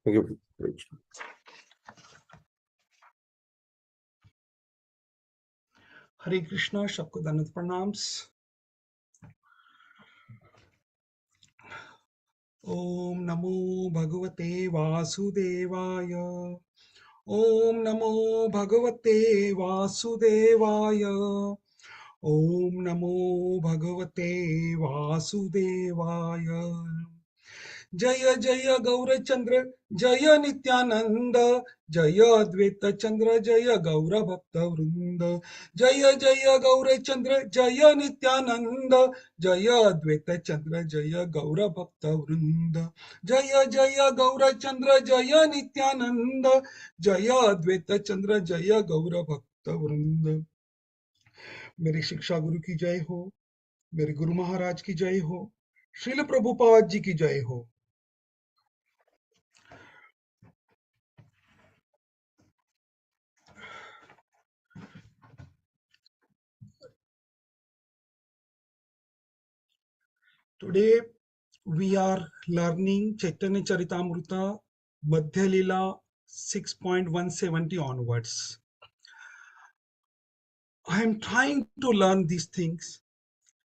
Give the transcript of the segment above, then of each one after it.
Thank you. Hare Krishna, सबको दंडवत pranams. Om Namo Bhagavate Vasudevaya. Om Namo Bhagavate Vasudevaya. Om Namo Bhagavate Vasudevaya. जय जय गौरचंद्र जय नित्यानंद जय अद्वैत चंद्र जय गौर भक्त वृंद जय जय गौरचंद्र जय नित्यानंद जय अद्वैत चंद्र जय गौर भक्त वृंद जय जय गौरचंद्र जय नित्यानंद जय अद्वैत चंद्र जय गौर भक्त वृंद। मेरे शिक्षा गुरु की जय हो, मेरे गुरु महाराज की जय हो, श्रील प्रभुपाद जी की जय हो। Today we are learning Chaitanya Charitamrita, Madhya Lila 6.170 onwards. I am trying to learn these things.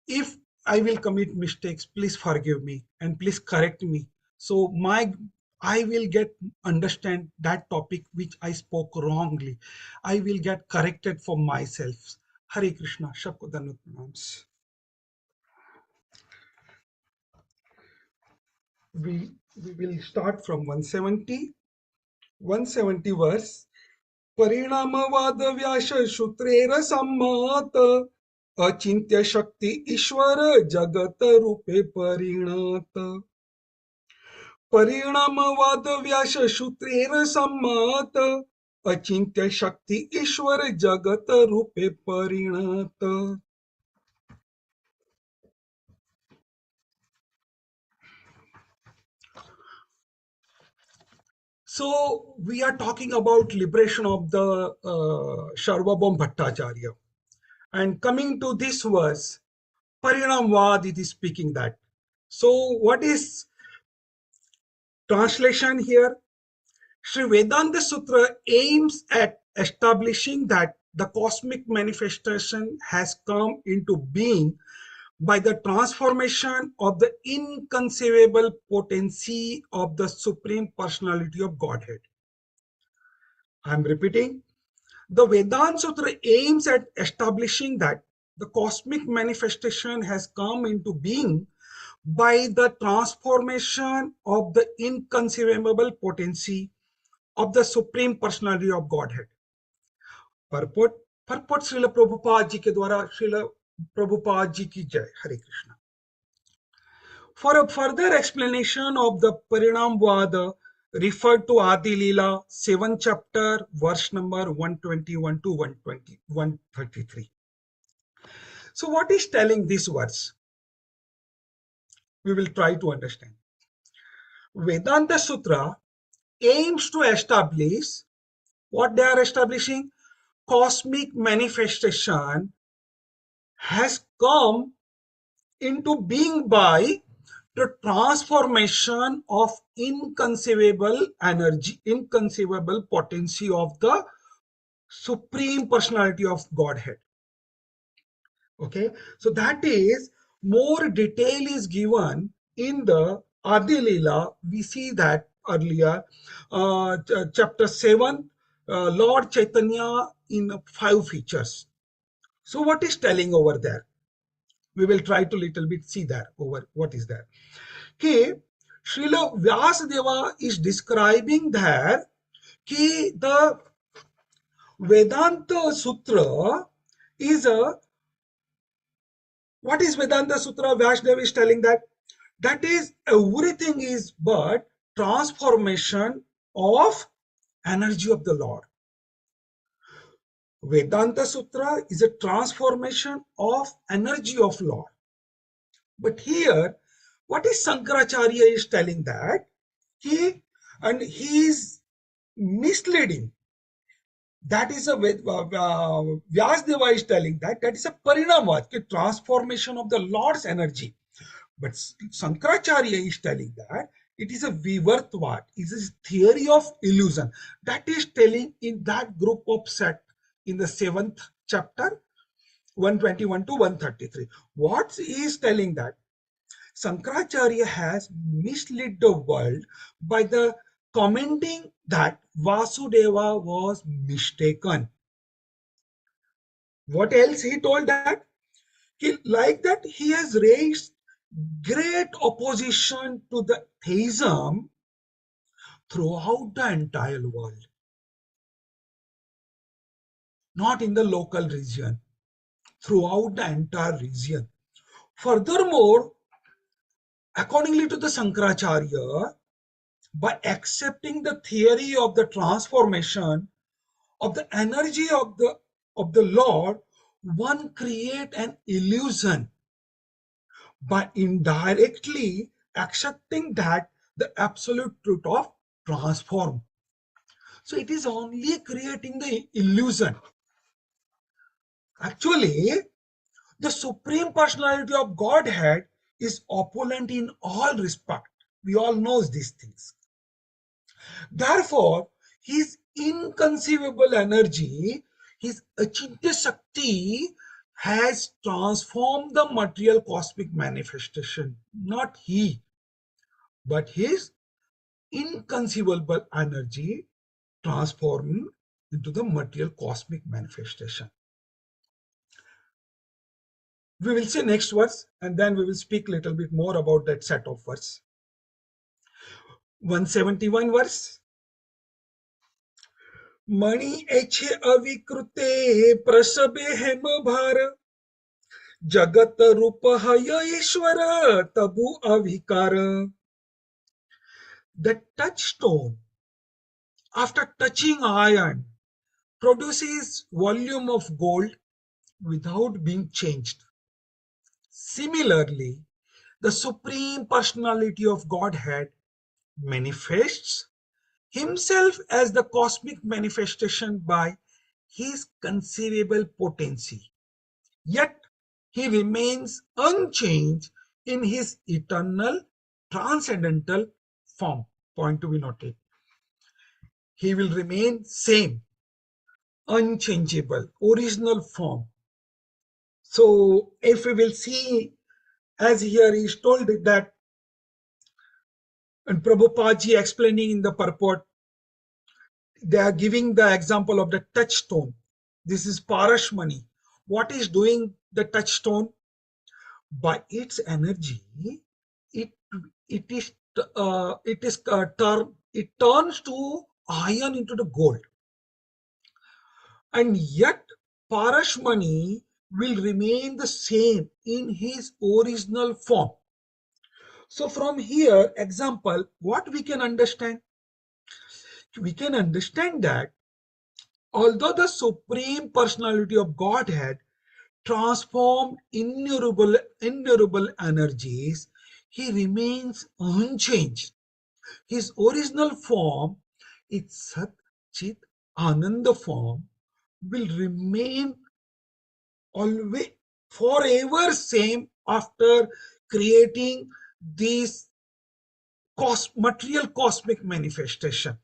If I will commit mistakes, please forgive me and please correct me. So I will get understand that topic which I spoke wrongly. I will get corrected for myself. Hare Krishna. Sabko dandavat pranams. We will start from 170 verse. परिणामवाद व्यास सूत्रेर सम्मत अचिंत्य शक्ति ईश्वर जगत रूपे परिणत परिणामवाद व्यास सूत्रेर सम्मत अचिंत्य शक्ति ईश्वर जगत रूपे परिणत। So we are talking about liberation of the Sārvabhauma Bhaṭṭācārya. And coming to this verse, Parinamvad, it is speaking that. So what is translation here? Sri Vedanta Sutra aims at establishing that the cosmic manifestation has come into being by the transformation of the inconceivable potency of the Supreme Personality of Godhead. I am repeating. The Vedanta Sutra aims at establishing that the cosmic manifestation has come into being by the transformation of the inconceivable potency of the Supreme Personality of Godhead. Purport Srila Prabhupada ji ke dwara, Srila Prabhupada ji ki jai. Hare Krishna. For a further explanation of the Parinamvada, refer to Adi Lila, 7th chapter, verse number 121 to 133. So what is telling this verse? We will try to understand. Vedanta Sutra aims to establish what they are establishing. Cosmic manifestation has come into being by the transformation of inconceivable energy, inconceivable potency of the Supreme Personality of Godhead. Okay, so that is more detail is given in the Adi Lila. We see that earlier, chapter 7, Lord Chaitanya in 5 features. So what is telling over there? We will try to little bit see that over what is there. Okay, Srila Vyasadeva is describing there कि the Vedanta Sutra is a, what is Vedanta Sutra? Vyasadeva is telling that is everything is but transformation of energy of the Lord. Vedanta Sutra is a transformation of energy of Lord. But here, what is Shankaracharya is telling that he is misleading. That is a Vyasadeva is telling that is a parinamvad, the transformation of the Lord's energy. But Shankaracharya is telling that It is a vivartvad. It is theory of illusion. That is telling in that group of set in the 7th chapter, 121 to 133. What is telling that? Shankaracharya has misled the world by the commenting that Vasudeva was mistaken. What else he told that? Like that he has raised great opposition to the theism throughout the entire world, not in the local region, throughout the entire region. Furthermore, accordingly to the Shankaracharya, by accepting the theory of the transformation of the energy of the Lord, one create an illusion by indirectly accepting that the absolute truth of transform. So it is only creating the illusion. Actually, the Supreme Personality of Godhead is opulent in all respect. We all knows these things. Therefore, his inconceivable energy, his Achintya Shakti, has transformed the material cosmic manifestation. Not he, but his inconceivable energy transforming into the material cosmic manifestation. We will see next verse and then we will speak a little bit more about that set of verse. 171 verse. मणि एछे अविकृते प्रसबे हेम भार जगत रूप हय ईश्वर तबु अविकार. The touchstone, after touching iron, produces volume of gold without being changed. Similarly, the Supreme Personality of Godhead manifests himself as the cosmic manifestation by his conceivable potency. Yet he remains unchanged in his eternal transcendental form. Point to be noted. He will remain same, unchangeable, original form. So if we will see, as here is told that, and Prabhupada explaining in the purport, they are giving the example of the touchstone. This is Parashmani. What is doing the touchstone? By its energy, it it is it turns to iron into the gold, and yet Parashmani will remain the same in his original form. So from here, example, what we can understand? We can understand that although the Supreme Personality of Godhead transformed innumerable energies, he remains unchanged. His original form, its Sat Chit Ananda form, will remain always forever same after creating this material cosmic manifestation.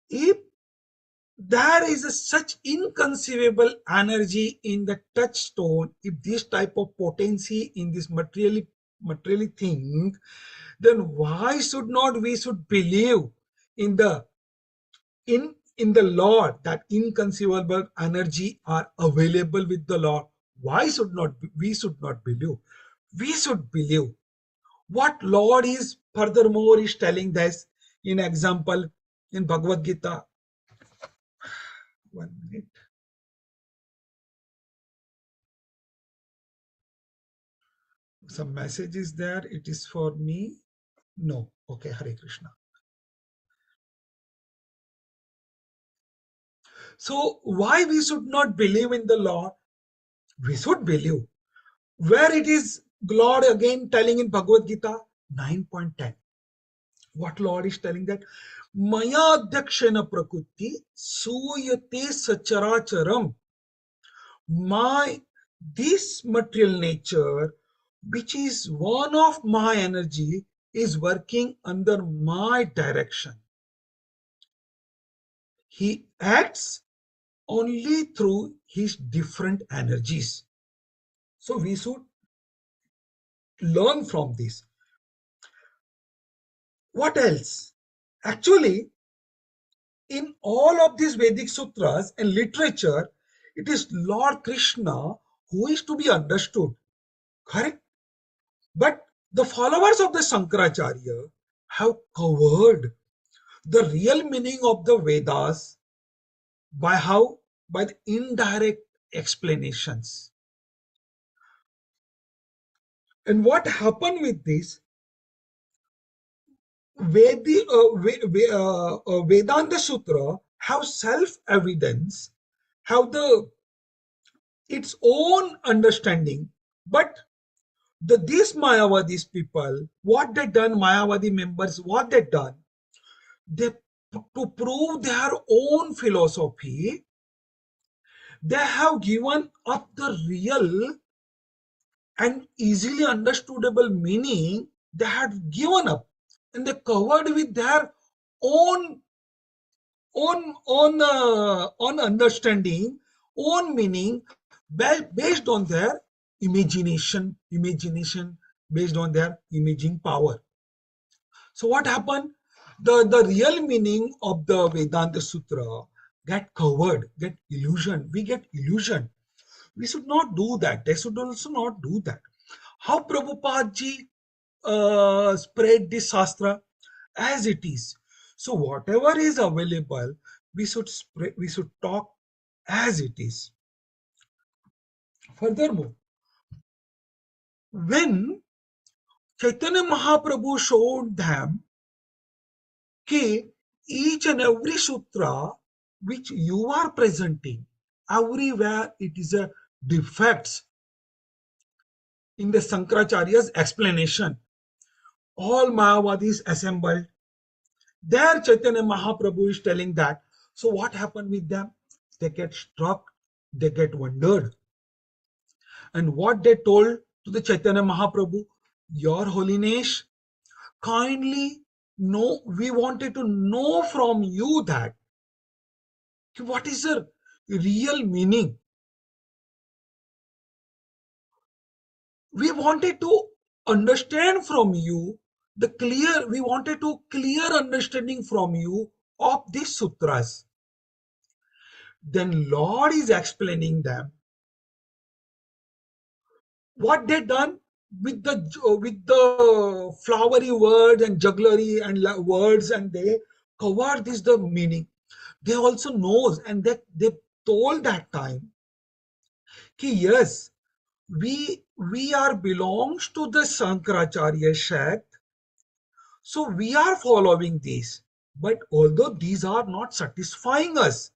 If there is such inconceivable energy in the touchstone, if this type of potency in this materially thing, then why should not we should believe in the Lord, that inconceivable energy are available with the Lord? Why should not we should not believe? We should believe what Lord is furthermore is telling this in example in Bhagavad Gita. 1 minute. Some message is there. It is for me. No. Okay. Hare Krishna. So why we should not believe in the Lord? We should believe. Where it is Lord again telling in Bhagavad Gita 9.10. What Lord is telling that? Maya Dakshana Prakriti Suyate Sacharacharam. My this material nature which is one of my energy, is working under my direction. He acts only through his different energies. So we should learn from this. What else? Actually, in all of these Vedic sutras and literature, it is Lord Krishna who is to be understood. Correct? But the followers of the Shankaracharya have covered the real meaning of the Vedas by how? By the indirect explanations. And what happened with this? Vedanta Sutra have self-evidence, have the its own understanding, but these Mayavadis people, what they done, Mayavadi members, what they done, they to prove their own philosophy, they have given up the real and easily understandable meaning they had given up, and they covered with their own on understanding, own meaning, based on their imagination, based on their imaging power. So what happened? The real meaning of the Vedanta Sutra get covered, get illusion. We get illusion. We should not do that. They should also not do that. How Prabhupada ji spread this Shastra as it is. So whatever is available, we should spread, we should talk as it is. Furthermore, when Chaitanya Mahaprabhu showed them कि each and every sutra which you are presenting, everywhere it is a defects in the Shankaracharya's explanation. All Mayavadis assembled. There Chaitanya Mahaprabhu is telling that. So what happened with them? They get struck, they get wondered. And what they told to the Chaitanya Mahaprabhu, Your Holiness, kindly know, we wanted to know from you that what is the real meaning. We wanted to understand from you we wanted to clear understanding from you of these sutras. Then Lord is explaining them what they done with the flowery words and jugglery and words, and they covered this the meaning. They also knows, and they told that time कि yes, we are belongs to the Shankaracharya sect, so we are following these. But although these are not satisfying us,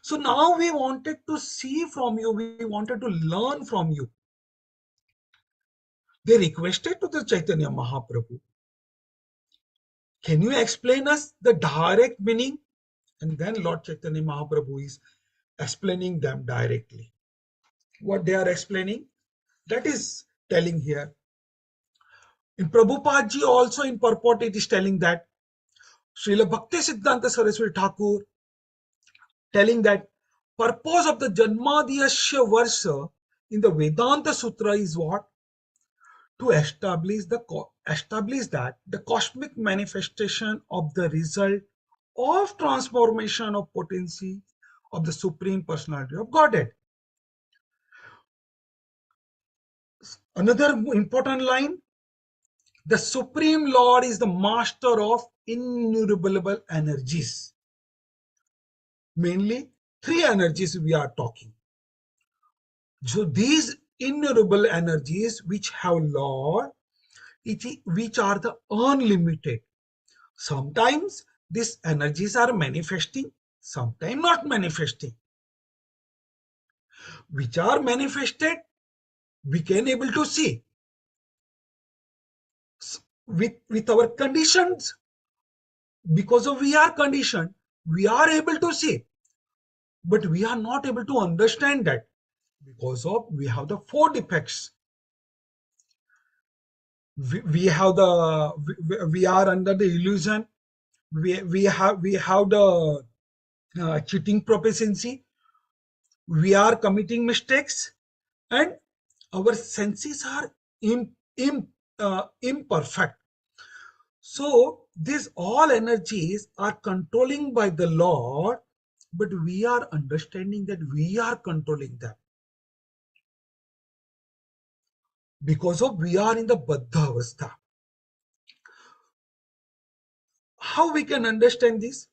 so now we wanted to see from you, we wanted to learn from you. They requested to the Chaitanya Mahaprabhu, can you explain us the direct meaning? And then Lord Chaitanya Mahaprabhu is explaining them directly. What they are explaining, that is telling here. In Prabhupada ji also in purport it is telling that Srila Bhakti Siddhanta Saraswati Thakur telling that purpose of the Janmadhyasya Varsha in the Vedanta Sutra is what? To establish that the cosmic manifestation of the result of transformation of potency of the Supreme Personality of Godhead. Another important line, the Supreme Lord is the master of innumerable energies. Mainly three energies we are talking. So these innumerable energies which have Lord, which are the unlimited. Sometimes these energies are manifesting, sometimes not manifesting. Which are manifested, we can able to see. With our conditions, because of we are conditioned, we are able to see. But we are not able to understand that because of we have the four defects. We have the we are under the illusion. We have the cheating proficiency. We are committing mistakes, and our senses are imperfect. So these all energies are controlling by the Lord, but we are understanding that we are controlling them because of we are in the Baddha Avastha. How we can understand this?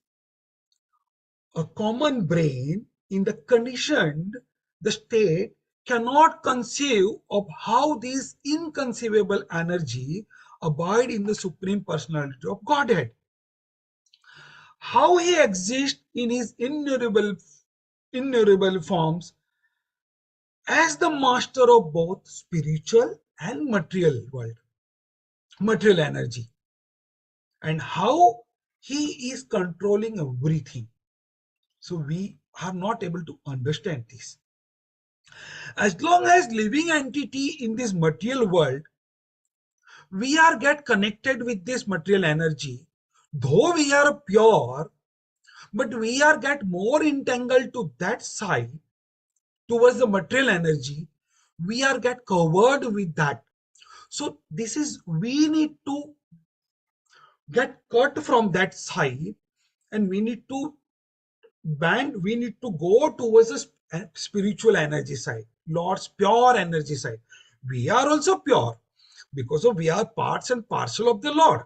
A common brain in the conditioned the state cannot conceive of how this inconceivable energy abide in the supreme personality of Godhead. How he exists in his innumerable forms as the master of both spiritual and material world, material energy, and how he is controlling everything. So we are not able to understand this. As long as living entity in this material world, we are get connected with this material energy. Though we are pure, but we are get more entangled to that side towards the material energy. We are get covered with that. So this is we need to get cut from that side, and we need to we need to go towards the spiritual energy side, Lord's pure energy side. We are also pure because of we are parts and parcel of the Lord.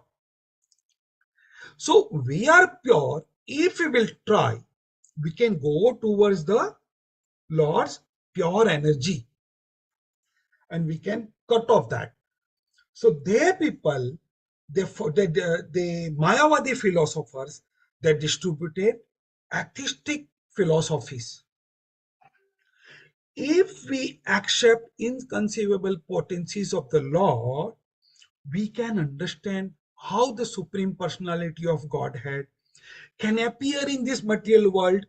So we are pure. If we will try, we can go towards the Lord's pure energy, and we can cut off that. So they people, the Mayavadi philosophers, they distributed atheistic philosophies. If we accept inconceivable potencies of the Lord, we can understand how the Supreme Personality of Godhead can appear in this material world,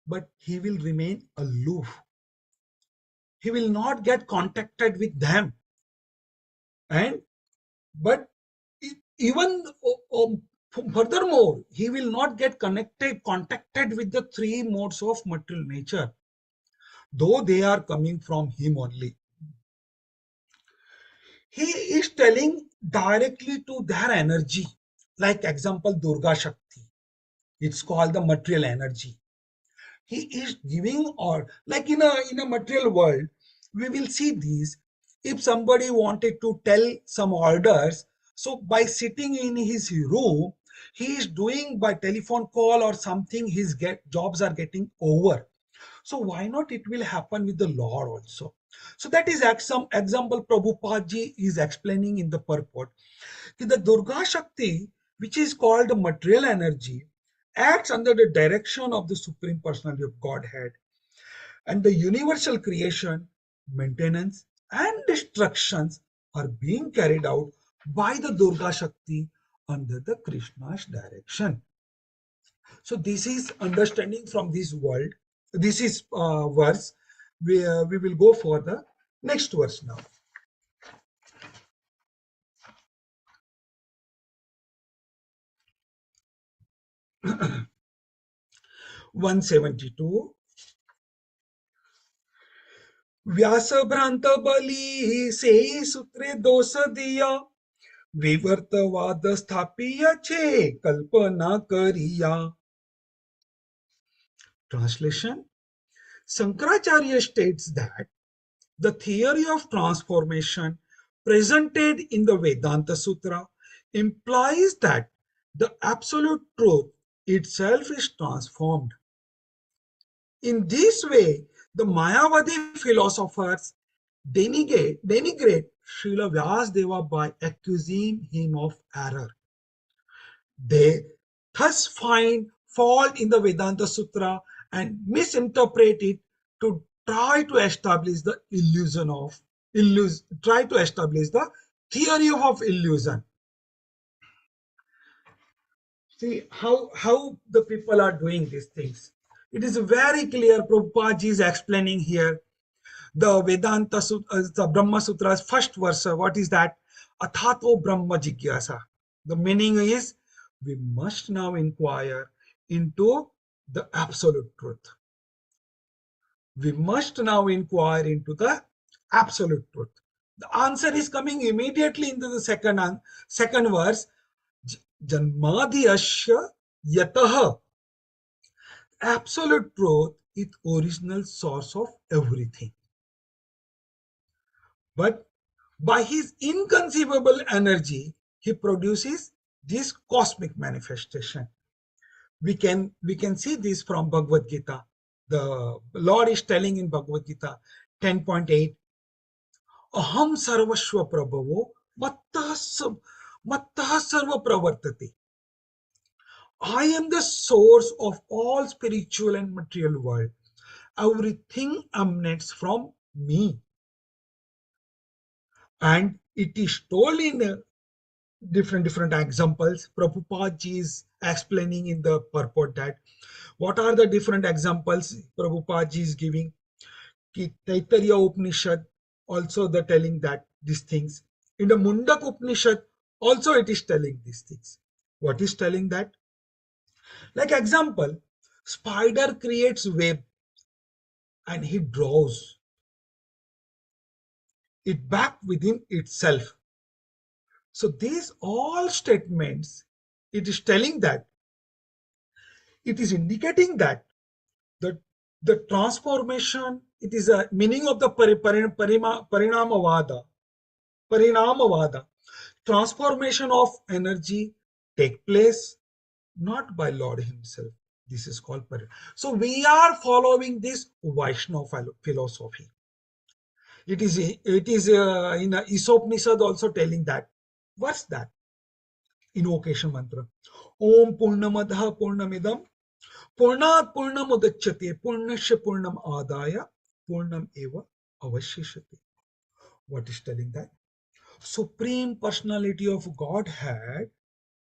but he will remain aloof. He will not get contacted with them. And but even furthermore, he will not get contacted with the three modes of material nature, though they are coming from him only. He is telling directly to their energy, like example Durga Shakti. It's called the material energy. He is giving, or like in a material world, we will see these. If somebody wanted to tell some orders, so by sitting in his room, he is doing by telephone call or something, his jobs are getting over. So why not it will happen with the Lord also? So that is some example Prabhupada ji is explaining in the purport. The Durga Shakti, which is called material energy, acts under the direction of the Supreme Personality of Godhead, and the universal creation, maintenance, and destructions are being carried out by the Durga Shakti under the Krishna's direction. So this is understanding from this world. This is verse. We will go for the next verse now. 172. व्यास भ्रांत बली से सूत्रे दोष दिया विवर्तवाद स्थापिय छे कल्पना करिया. Translation: Shankaracharya states that the theory of transformation presented in the Vedanta Sutra implies that the absolute truth itself is transformed. In this way, the Mayavadi philosophers denigrate Srila Vyasadeva by accusing him of error. They thus find fault in the Vedanta Sutra and misinterpret it to try to establish the try to establish the theory of illusion. See how the people are doing these things. It is very clear. Prabhupada is explaining here the Vedanta Sutra, the Brahma Sutra's first verse. What is that? Athato Brahma Jigyasa. The meaning is we must now inquire into the absolute truth. We must now inquire into the absolute truth. The answer is coming immediately into the second verse. Janmadhyasya yataha. Absolute truth is original source of everything. But by his inconceivable energy, he produces this cosmic manifestation. We can see this from Bhagavad Gita. The Lord is telling in Bhagavad Gita 10.8, Aham sarvashva prabhavo mattah sarva pravartati. I am the source of all spiritual and material world. Everything emanates from me. And it is told in different examples. Prabhupada ji is explaining in the purport that what are the different examples Prabhupada ji is giving. Taittiriya Upanishad also the telling that these things. In the Mundak Upanishad also it is telling these things. What is telling that? Like example, spider creates web and he draws it back within itself. So these all statements, it is telling that, it is indicating that the transformation, it is a meaning of the parinamavada. Transformation of energy take place not by Lord himself. This is called so we are following this Vaishnava philosophy. It is in Isopnisad also telling that. What's that? Invocation mantra. Om Purnamadah Purnamidam Purnat Purnamudachyate Purnasya Purnam Adaya Purnam Eva Avashishate. What is telling that? Supreme Personality of Godhead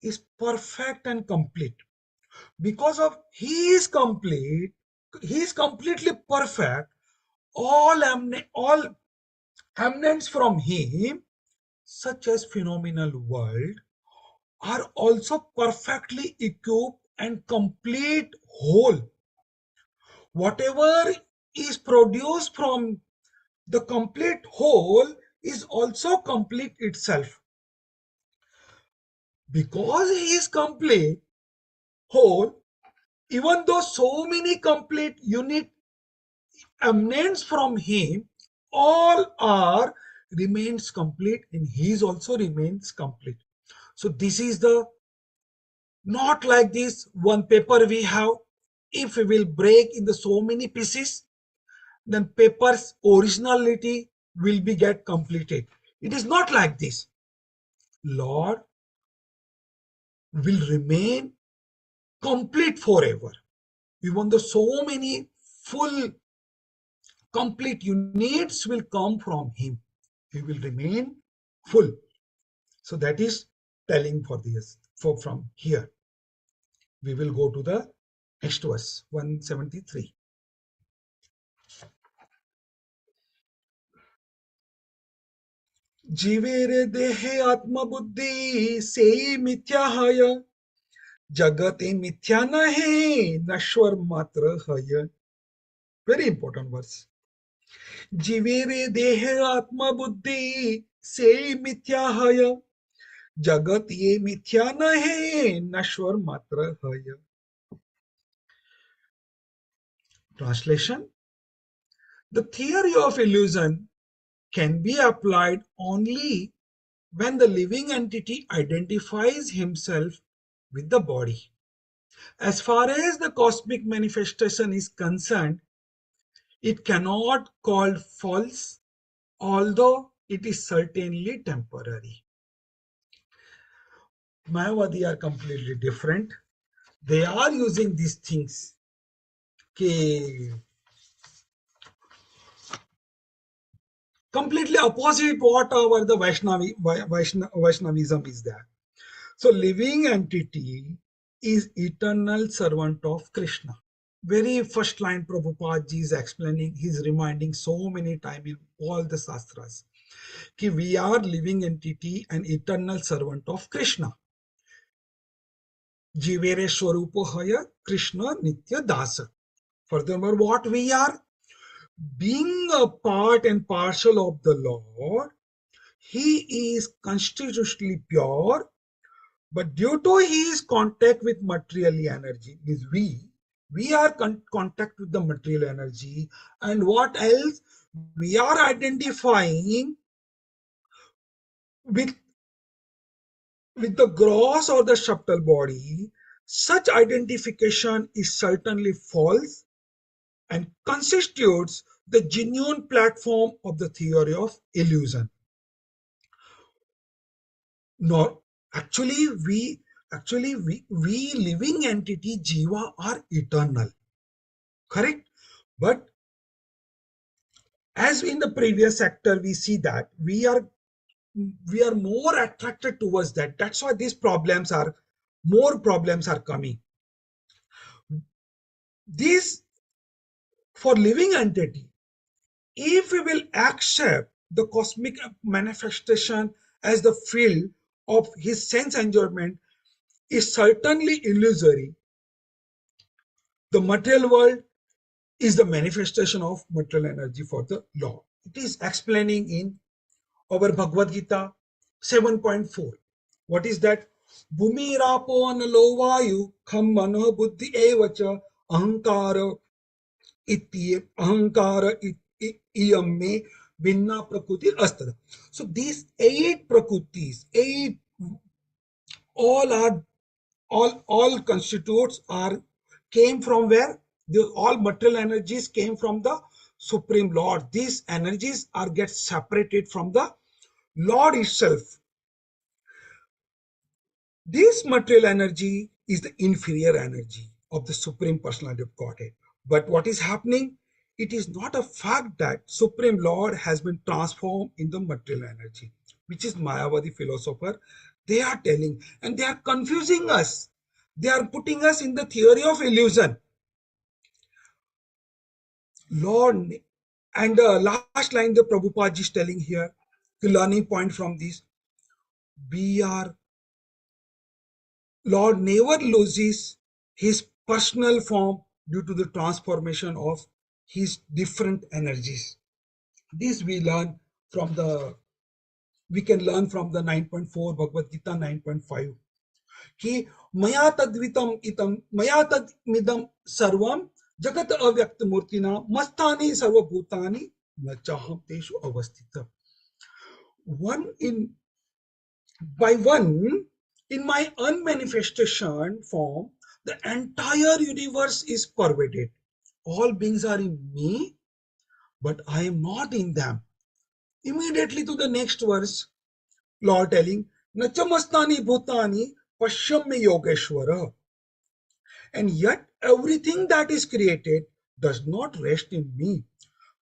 is perfect and complete. Because of He is complete, He is completely perfect. All emanates from Him, such as phenomenal world, are also perfectly equipped and complete whole. Whatever is produced from the complete whole is also complete itself. Because he is complete whole, even though so many complete unit emanates from him, all are remains complete and his also remains complete. So this is the, not like this one paper we have, if we will break into so many pieces, then paper's originality will be get completed. It is not like this. Lord will remain complete forever. Even though so many full complete units will come from him, he will remain full. So that is telling for this. From here we will go to the next verse 173. जीवेरे देहे आत्मबुद्धि से मिथ्या है, जगते मिथ्या नहीं नश्वर मात्र है. Very important verse. जीवेरे देहे आत्मबुद्धि से मिथ्या है, जगत ये मिथ्या नहीं नश्वर मात्र है. Translation: the theory of illusion can be applied only when the living entity identifies himself with the body. As far as the cosmic manifestation is concerned, it cannot be called false, although it is certainly temporary. Mayavadi are completely different. They are using these things. Completely opposite whatever the Vaishnavism is there. So living entity is eternal servant of Krishna. Very first line Prabhupada ji is explaining, he's reminding so many times in all the Shastras. We are living entity and eternal servant of Krishna. Jivere Swarupo Haya Krishna Nitya Dasa. Furthermore, what we are, being a part and parcel of the Lord, he is constitutionally pure, but due to his contact with material energy, is we are contact with the material energy, and what else? We are identifying with the gross or the subtle body. Such identification is certainly false and constitutes the genuine platform of the theory of illusion. Nor we living entity jiva are eternal, correct? But as in the previous sector, we see that we are more attracted towards that. That's why these more problems are coming. This, for living entity, if we will accept the cosmic manifestation as the field of his sense enjoyment, is certainly illusory. The material world is the manifestation of material energy for the law. It is explaining in our Bhagavad Gita 7.4. What is that? Bhumi rapo analo vayu kham mano buddhi evacha ahankara iyam me vinna prakriti astada. So these eight prakritis, all are all constitutes are came from where? All material energies came from the Supreme Lord. These energies are get separated from the Lord itself. This material energy is the inferior energy of the Supreme Personality of Godhead. But what is happening? It is not a fact that Supreme Lord has been transformed in the material energy, which is Mayavadi philosopher. They are telling, and they are confusing us. They are putting us in the theory of illusion. Lord, and the last line the Prabhupada is telling here, the learning point from this, we are, Lord never loses his personal form due to the transformation of his different energies. This we can learn from the 9.4 Bhagavad Gita 9.5. कि मया तद्वितम इतम मया तद्मिदम सर्वम जगत अव्यक्त मूर्तिना मस्तानि सर्वभूतानि न चाहम तेषु अवस्थित. One in by one, in my unmanifestation form, the entire universe is pervaded. All beings are in me, but I am not in them. Immediately to the next verse, Lord telling, Nachamastani bhutani pashyamya yogeshwara. And yet everything that is created does not rest in me.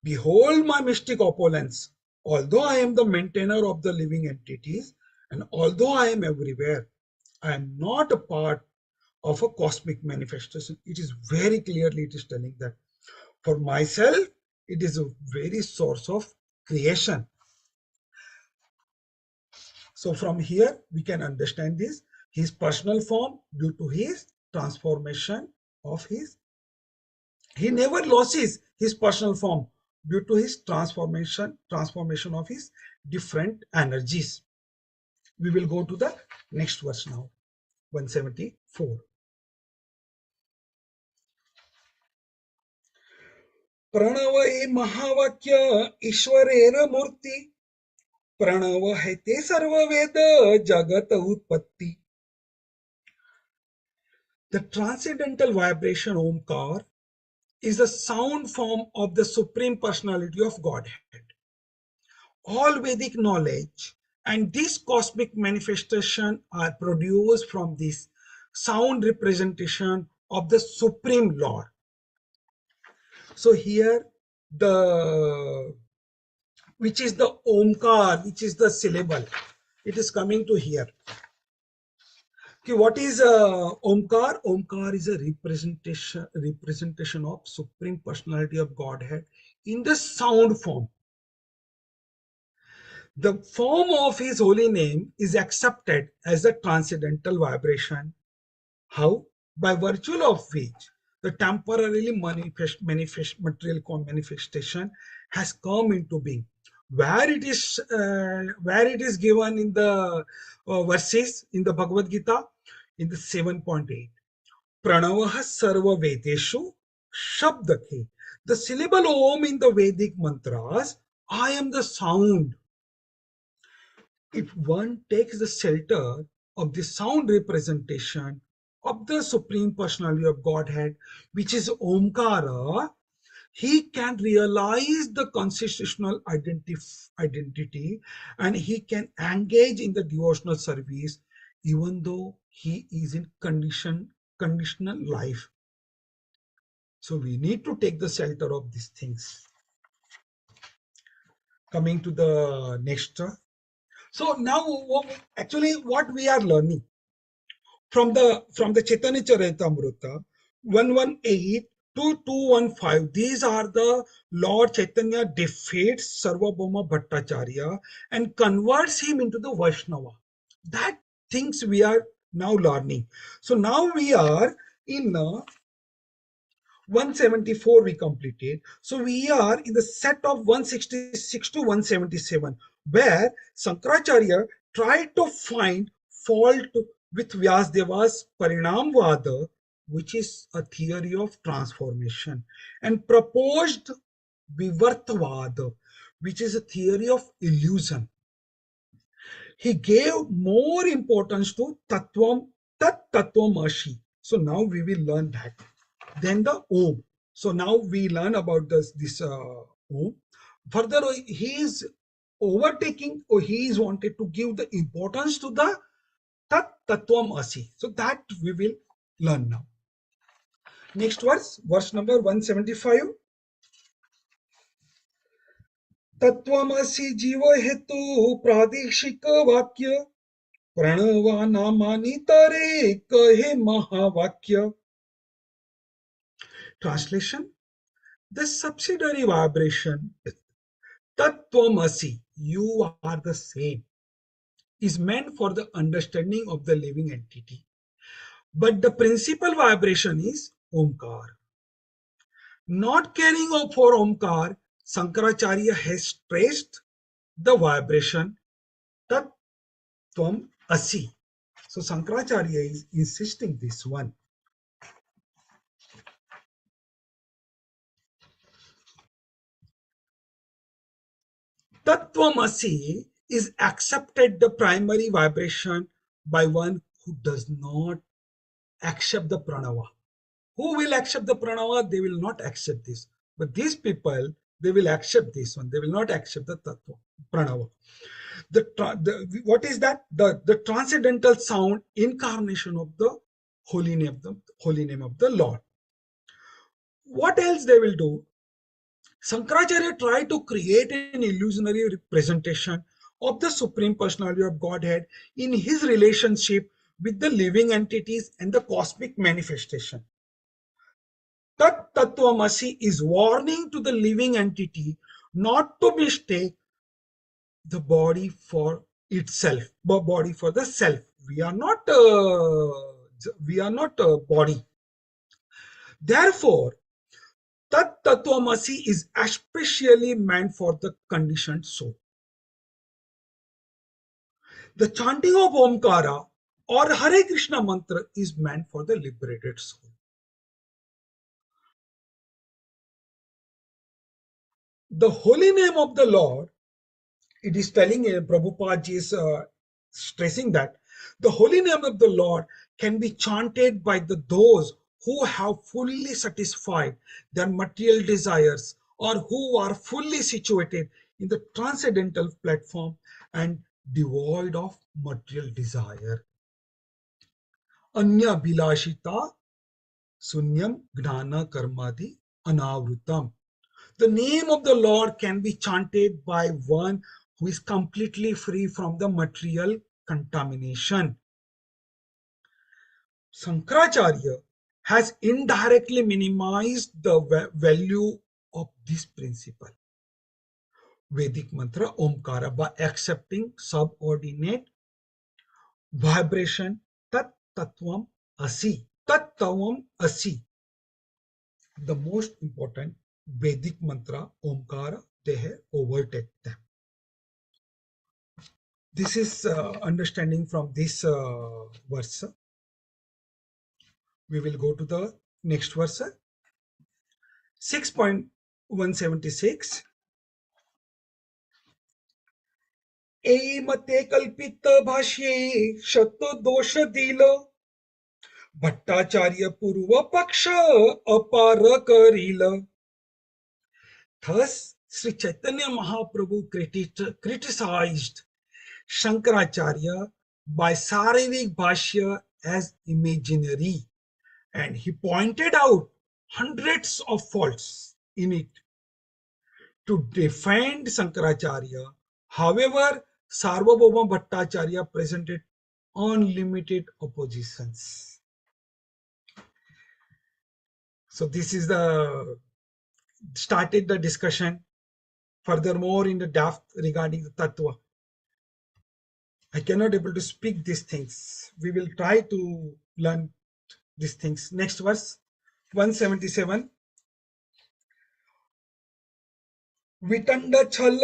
Behold my mystic opulence. Although I am the maintainer of the living entities, and although I am everywhere, I am not a part of a cosmic manifestation. It is very clearly, it is telling that for myself, it is a very source of creation. So from here, we can understand this. His personal form due to his transformation of he never loses his personal form due to his transformation of his different energies. We will go to the next verse now, 174. Pranav ए महावाक्य ईश्वरेर मूर्ति प्रणव है ते सर्व वेद जगत उत्पत्ति. The transcendental vibration Omkar is the sound form of the Supreme Personality of Godhead. All Vedic knowledge and this cosmic manifestation are produced from this sound representation of the Supreme Lord. So here the which is the Omkar, which is the syllable, it is coming to here. Okay, what is Omkar? Omkar is a representation of Supreme Personality of Godhead in the sound form. The form of his holy name is accepted as a transcendental vibration. How? By virtue of which the temporarily material manifestation has come into being. Where it is given in the verses in the Bhagavad Gita in the 7.8. Pranavah sarva vedeshu shabdake. The syllable Om in the Vedic mantras, I am the sound. If one takes the shelter of the sound representation of the Supreme Personality of Godhead, which is Omkara, he can realize the constitutional identity and he can engage in the devotional service even though he is in conditional life. So we need to take the shelter of these things. Coming to the next. So now actually what we are learning from the Chaitanya Charitamrita 118 to 215, these are the Lord Chaitanya defeats Sārvabhauma Bhaṭṭācārya and converts him into the Vaishnava. That things we are now learning. So now we are in 174 we completed. So we are in the set of 166 to 177, where Sankaracharya tried to find fault with Vyasadeva's Parinamvada, which is a theory of transformation, and proposed Vivartavada, which is a theory of illusion. He gave more importance to Tat Tatvamasi. So now we will learn that. Then the Om. So now we learn about this Om. Further, he is overtaking, or he is wanted to give the importance to the Tat Tattvam Asi. So that we will learn now. Next verse number 175. Tatvamasi jiva hetu pradeshik vakya pranava namani tare kahe mahavakya. Translation: the subsidiary vibration Tattvamasi, you are the same, is meant for the understanding of the living entity. But the principal vibration is Omkar. Not caring for Omkar, Sankaracharya has traced the vibration Tattvam Asi. So Sankaracharya is insisting this one. Tatvamasi is accepted the primary vibration by one who does not accept the pranava. Who will accept the pranava? They will not accept this. But these people, they will accept this one. They will not accept the tattva, pranava. What is that? The transcendental sound incarnation of the holy name of the Lord. What else they will do? Sankaracharya tried to create an illusionary representation of the Supreme Personality of Godhead in his relationship with the living entities and the cosmic manifestation. Tat Tattvamasi is warning to the living entity not to mistake the body for itself, but body for the self. We are not a body. Therefore, Tat Tattvamasi is especially meant for the conditioned soul. The chanting of Omkara or Hare Krishna mantra is meant for the liberated soul. The holy name of the Lord, it is telling, Prabhupada is stressing that the holy name of the Lord can be chanted by those who have fully satisfied their material desires or who are fully situated in the transcendental platform and devoid of material desire. Anya bilashita sunyam gnana karmadi anavrutam. The name of the Lord can be chanted by one who is completely free from the material contamination. Sankaracharya has indirectly minimized the value of this principle. Vedic mantra Omkara by accepting subordinate vibration Tat Tattvam Asi. Tat Tattvam Asi. The most important Vedic mantra Omkara, they have overtaken them. This is understanding from this verse. We will go to the next verse. 6.176. मते कल्पित भाष्ये शत दोष दिल भट्टाचार्य पूर्व पक्ष अपार करील. Thus, Sri Chaitanya Mahaprabhu criticized Shankaracharya by Sārvabhauma Bhashya as imaginary, and he pointed out hundreds of faults in it. To defend Shankaracharya, however, Sārvabhauma Bhaṭṭācārya presented unlimited oppositions. So this is started the discussion furthermore in the depth regarding the tattva. I cannot able to speak these things. We will try to learn these things. Next verse, 177. वितंड छल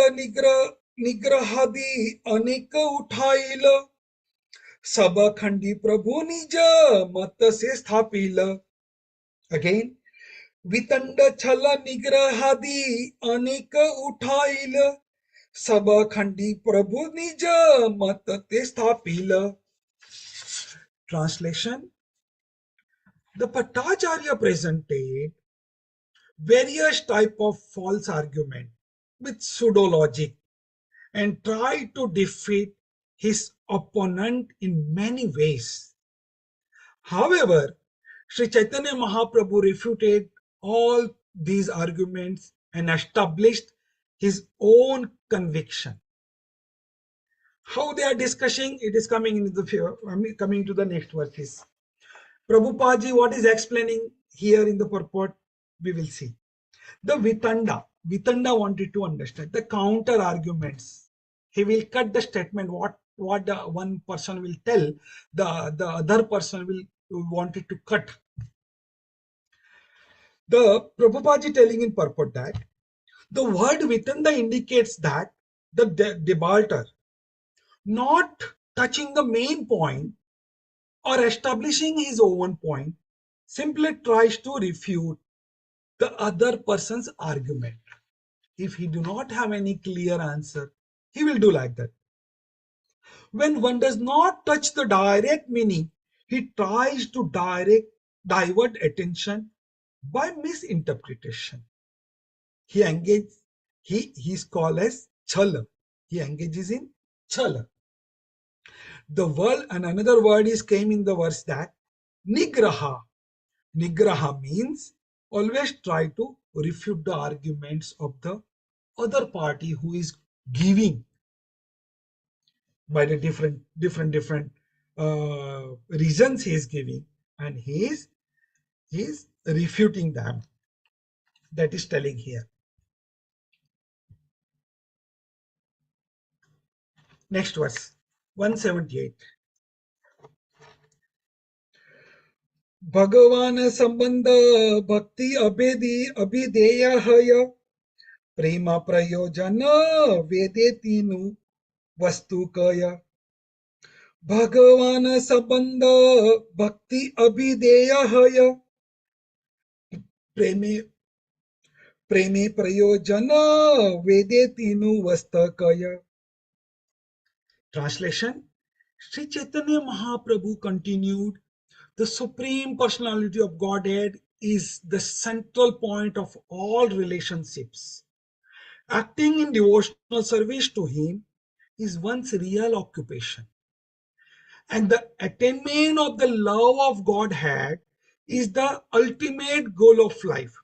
निग्रहादि अनेक उठाइल सब खंडी प्रभु निज मत से स्थापिल. Again, वितंड छल निग्रहादि अनेक उठाइल सब खंडी प्रभु निज मत ते स्थापिल. Translation: The Bhaṭṭācārya presented various type of false argument with pseudo logic and tried to defeat his opponent in many ways. However, Sri Chaitanya Mahaprabhu refuted all these arguments and established his own conviction. How they are discussing, it is coming to the next verses. Prabhupada ji, what is explaining here in the purport, we will see. The Vitanda wanted to understand the counter arguments. He will cut the statement what the one person will tell, the other person will wanted to cut. The Prabhupada telling in purport that the word Vitanda indicates that the debater, not touching the main point or establishing his own point, simply tries to refute the other person's argument. If he do not have any clear answer, he will do like that. When one does not touch the direct meaning, he tries to divert attention by misinterpretation. He is called as chala. He engages in chala. The word, and another word is came in the verse that nigraha. Nigraha means always try to refute the arguments of the other party who is giving by the different reasons he is giving, and he is refuting them. That is telling here. Next verse, 178. भगवान संबंध भक्ति अभिधेय हय प्रेम प्रयोजन वेदे तीनु वस्तु कय. भगवान संबंध भक्ति अभिधेय हय प्रेमे प्रयोजन वेदे तीनु वस्तु कय. Translation: Sri Chaitanya Mahaprabhu continued, the Supreme Personality of Godhead is the central point of all relationships. Acting in devotional service to Him is one's real occupation. And the attainment of the love of Godhead is the ultimate goal of life.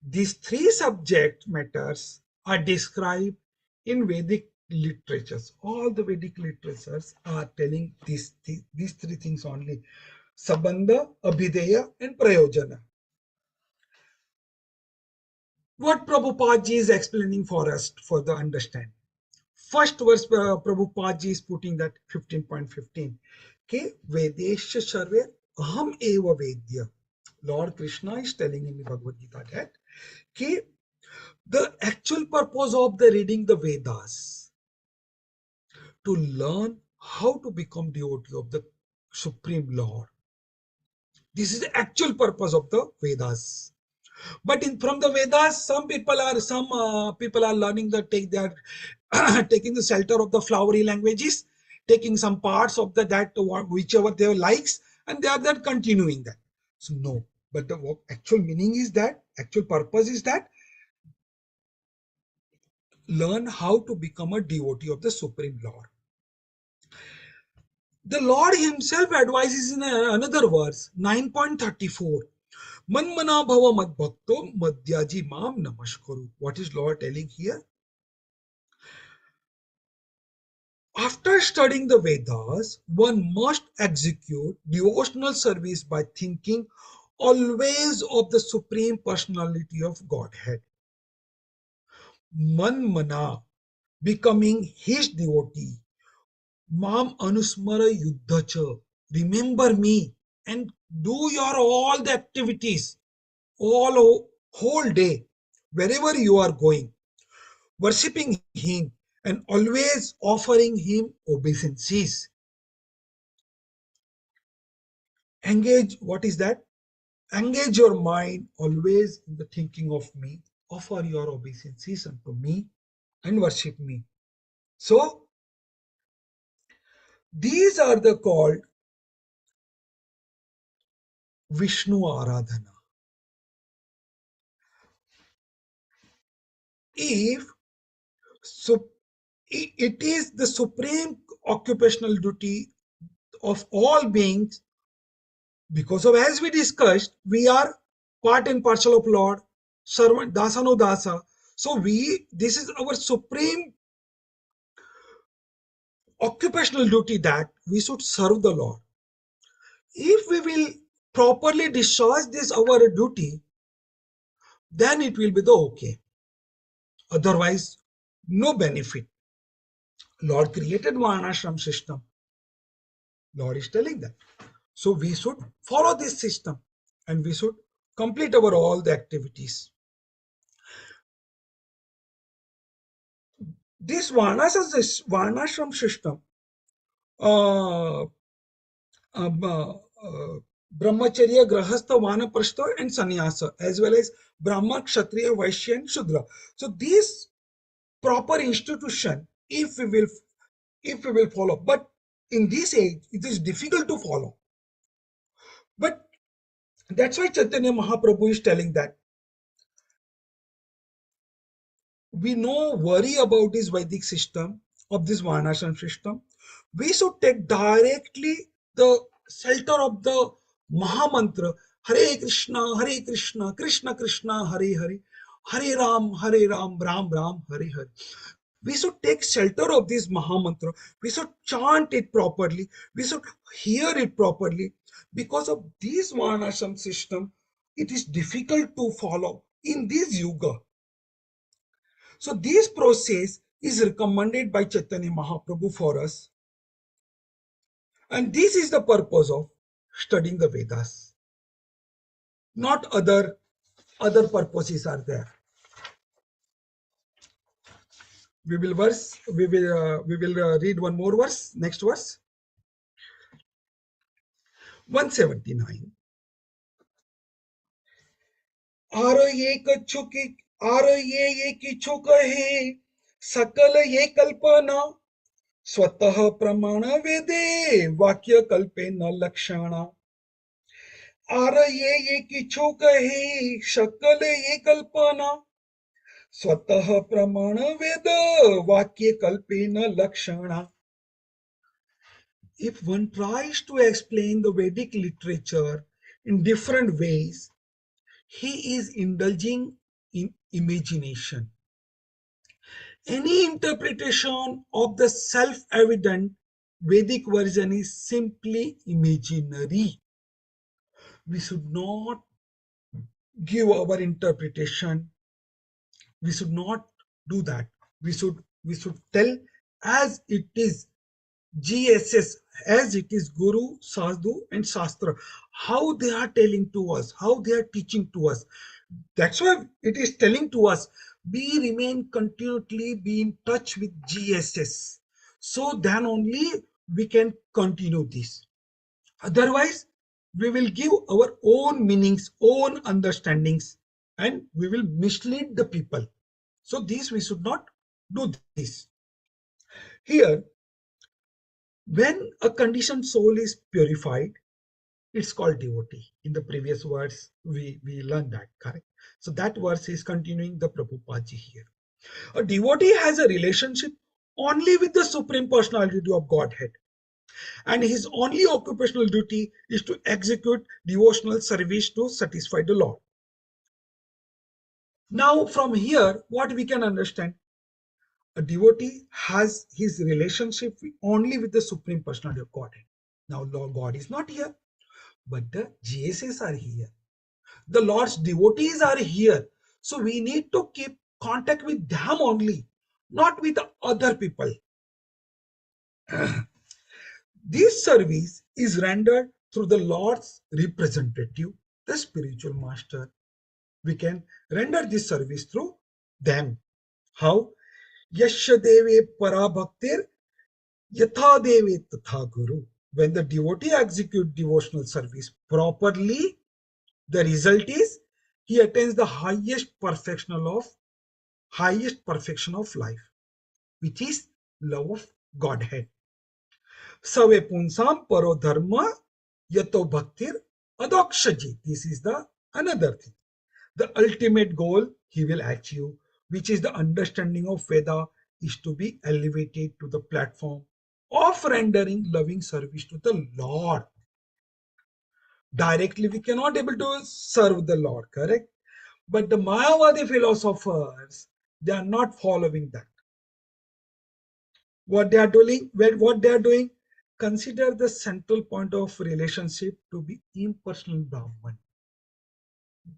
These three subject matters are described in Vedic literatures. All the Vedic literatures are telling these three things only: Sabandha, Abhideya, and Prayojana. What Prabhupada ji is explaining for us for the understanding. First verse, Prabhupada ji is putting that 15.15. Okay, Vedesha Sarve Aham Eva Vedya. Lord Krishna is telling in the Bhagavad Gita that okay, the actual purpose of the reading the Vedas to learn how to become devotee of the Supreme Lord. This is the actual purpose of the Vedas. But from the Vedas, some people are learning the take their taking the shelter of the flowery languages, taking some parts of that whichever they likes, and they are that continuing that. So no, but the actual meaning is that actual purpose is that learn how to become a devotee of the Supreme Lord. The Lord Himself advises in another verse, 9.34. Manmana bhava mad bhakto madhyaji mam namaskaru. What is Lord telling here? After studying the Vedas, one must execute devotional service by thinking always of the Supreme Personality of Godhead. Manmana, becoming His devotee. Mam anusmara yuddhacha. Remember me and do your all the activities all whole day wherever you are going, worshipping Him and always offering Him obeisances. Engage, what is that? Engage your mind always in the thinking of me, offer your obeisances unto me and worship me. So these are the called Vishnu Aradhana. If so, it is the supreme occupational duty of all beings, because of, as we discussed, we are part and parcel of Lord, servant, Dasa no Dasa. So this is our supreme occupational duty that we should serve the Lord. If we will properly discharge this our duty, then it will be the okay. Otherwise, no benefit. Lord created Varnashram system. Lord is telling that. So we should follow this system and we should complete our all the activities. This Varnashram system, uh, Brahmacharya, Grahastha, Vanaprastha, and Sannyasa, as well as Brahma, Kshatriya, Vaishya, and Shudra. So these proper institution, if we will follow, but in this age it is difficult to follow. But that's why Chaitanya Mahaprabhu is telling that we no worry about this Vedic system of this Varnashram system. We should take directly the shelter of the Mahamantra, Hare Krishna, Krishna Krishna, Hare Hare, Hare Ram, Ram Ram, Hare Hare. We should take shelter of this Mahamantra. We should chant it properly. We should hear it properly. Because of this Varnashram system, it is difficult to follow in this yuga. So this process is recommended by Chaitanya Mahaprabhu for us. And this is the purpose of studying the Vedas. Not other purposes are there. We will read one more verse. Next verse, 179. Are ये किछु कहे सकल ये कल्पना स्वतः प्रमाण वेदे वाक्य कल्पे न लक्षणा. आर ये किछु कहे सकल ये कल्पना स्वतः प्रमाण वेद वाक्य कल्पे न लक्षणा. If one tries to explain the Vedic literature in different ways, he is indulging in imagination. Any interpretation of the self-evident Vedic version is simply imaginary. We should not give our interpretation We should not do that. We should tell as it is, GSS, as it is, Guru, Sadhu, and Shastra, how they are telling to us, how they are teaching to us. That's why it is telling to us, we remain continually be in touch with GSS. So then only we can continue this. Otherwise, we will give our own meanings, own understandings, and we will mislead the people. So this we should not do this. Here, when a conditioned soul is purified, it's called devotee. In the previous words, we learned that, correct? So that verse is continuing the Prabhupada here. A devotee has a relationship only with the Supreme Personality of Godhead, and his only occupational duty is to execute devotional service to satisfy the Lord. Now, from here, what we can understand, a devotee has his relationship only with the Supreme Personality of Godhead. Now, Lord God is not here, but the GSs are here. The Lord's devotees are here. So we need to keep contact with them only, not with the other people. This service is rendered through the Lord's representative, the spiritual master. We can render this service through them. How? Yasya deve parabhaktir yatha deve tatha guru. When the devotee executes devotional service properly, the result is he attains the highest perfection of life, which is love of Godhead. Save punsam paro dharma yato bhaktir adokshaji. This is the another thing. The ultimate goal he will achieve, which is the understanding of Veda, is to be elevated to the platform of rendering loving service to the Lord. Directly, we cannot able to serve the Lord, correct? But the Mayavadi philosophers, they are not following that. What they are doing, consider the central point of relationship to be impersonal Brahman.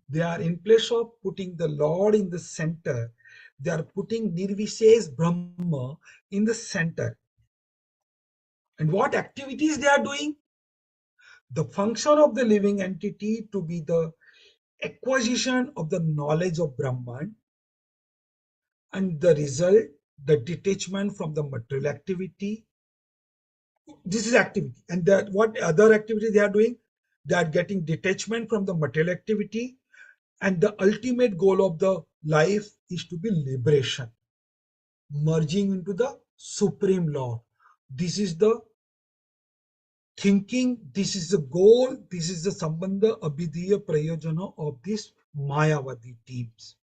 They are, in place of putting the Lord in the center, they are putting Nirvishesh Brahma in the center. And what activities they are doing? The function of the living entity to be the acquisition of the knowledge of Brahman, and the result, the detachment from the material activity. This is activity. And that what other activity they are doing? They are getting detachment from the material activity, and the ultimate goal of the life is to be liberation, merging into the Supreme Lord. This is the thinking, this is the goal, this is the Sambandha Abhidhiya Prayojana of these Mayavadi teams.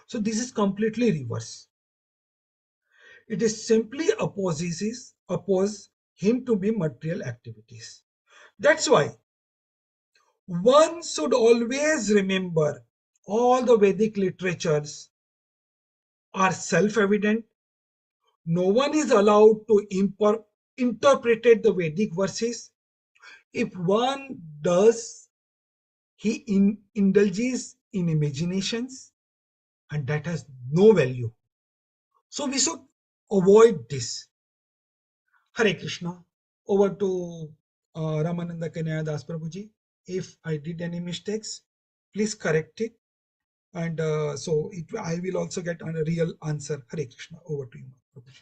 So this is completely reverse. It is simply oppose him to be material activities. That's why one should always remember all the Vedic literatures are self-evident. No one is allowed to interpret the Vedic verses. If one does, he indulges in imaginations, and that has no value. So we should avoid this. Hare Krishna. Over to Ramananda Kanyaya Das Prabhuji. If I did any mistakes, please correct it. And I will also get a real answer. Hare Krishna. Over to you, Prabhuji.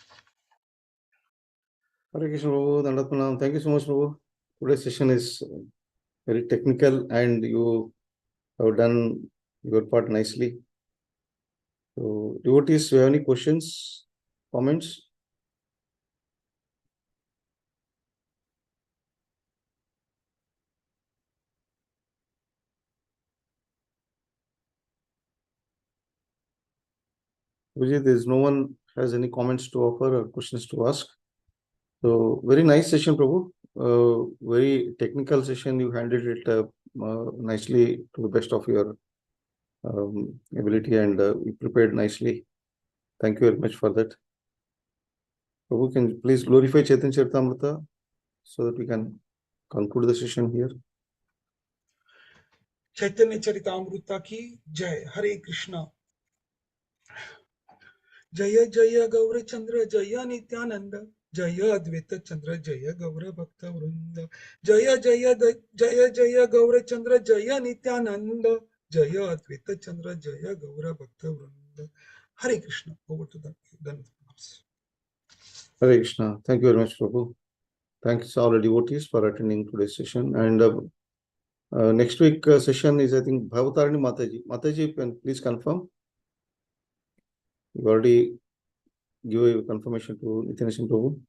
Hare Krishna, Prabhu. Dandatmanam. Thank you so much, Prabhu. Today's session is very technical and you have done your part nicely. So, devotees, do you have any questions, comments? Vijay, there's no one has any comments to offer or questions to ask. So, very nice session, Prabhu. Very technical session. You handled it nicely to the best of your ability, and you prepared nicely. Thank you very much for that. Prabhu, can you please glorify Chaitanya Charitamrita so that we can conclude the session here? Chaitanya Charitamrita ki Jai. Hare Krishna. जय जय गौरचंद्र जय नित्यानंद जय अद्वैत चंद्र जय गौर भक्त वृंद जय जय जय गौरचंद्र जय नित्यानंद जय अद्वैत चंद्र जय गौर भक्त वृंद. Hare Krishna. Over to the Hare Krishna. Thank you very much, Prabhu. Thanks all the devotees for attending today's session. And next week session is, I think, Bhavatārani Mataji. Mataji, can please confirm? You already give a confirmation to Nityanesham Prabhu.